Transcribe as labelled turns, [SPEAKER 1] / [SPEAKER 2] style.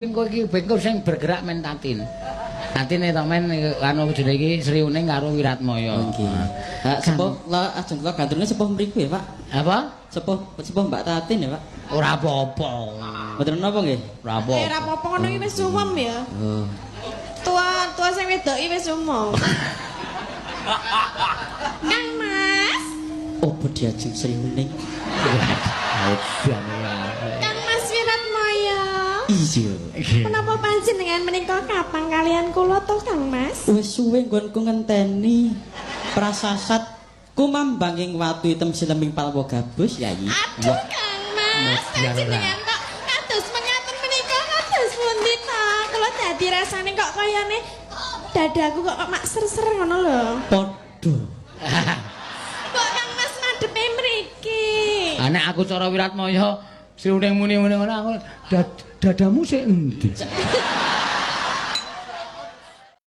[SPEAKER 1] Engko iki bengko sing bergerak men Tatin. Tatine to men anu jenenge iki Sri Uning karo Wiratmaya.
[SPEAKER 2] Oh nggih. Ha sepuh la ajeng kula gandrunge sepuh mriku ya, Pak.
[SPEAKER 1] Apa?
[SPEAKER 2] Sepuh Mbak Tatin ya, Pak.
[SPEAKER 1] Ora apa-apa.
[SPEAKER 2] Mboten napa nggih?
[SPEAKER 1] Ora apa.
[SPEAKER 3] Ora apa-apa ngono iki wis umum ya.
[SPEAKER 2] Oh.
[SPEAKER 3] Tua sing wedoki wis umum. Kang Mas.
[SPEAKER 2] Opo diajeng Sri Uning?
[SPEAKER 1] Edan ya.
[SPEAKER 3] Kang Mas Wiratmaya.
[SPEAKER 2] Iya.
[SPEAKER 3] Kenapa panjenengan menika kapan kalian kula to Kang Mas?
[SPEAKER 2] Wis suwe nggonku ngenteni prasasat kumambanging watu hitam sileming palwa gabus Yayi.
[SPEAKER 3] Aduh Kang Mas, panjenengan kok kados mengaten menika kados pundi ta? Kula dadi rasane kok kayane dadaku kok mak ser-ser ngono lho.
[SPEAKER 2] Padha.
[SPEAKER 3] Kok Kang Mas madhepe mriki?
[SPEAKER 1] Nek aku cara Wiratmaya Sri Uning muni-muni ngono aku dadamu sik endi?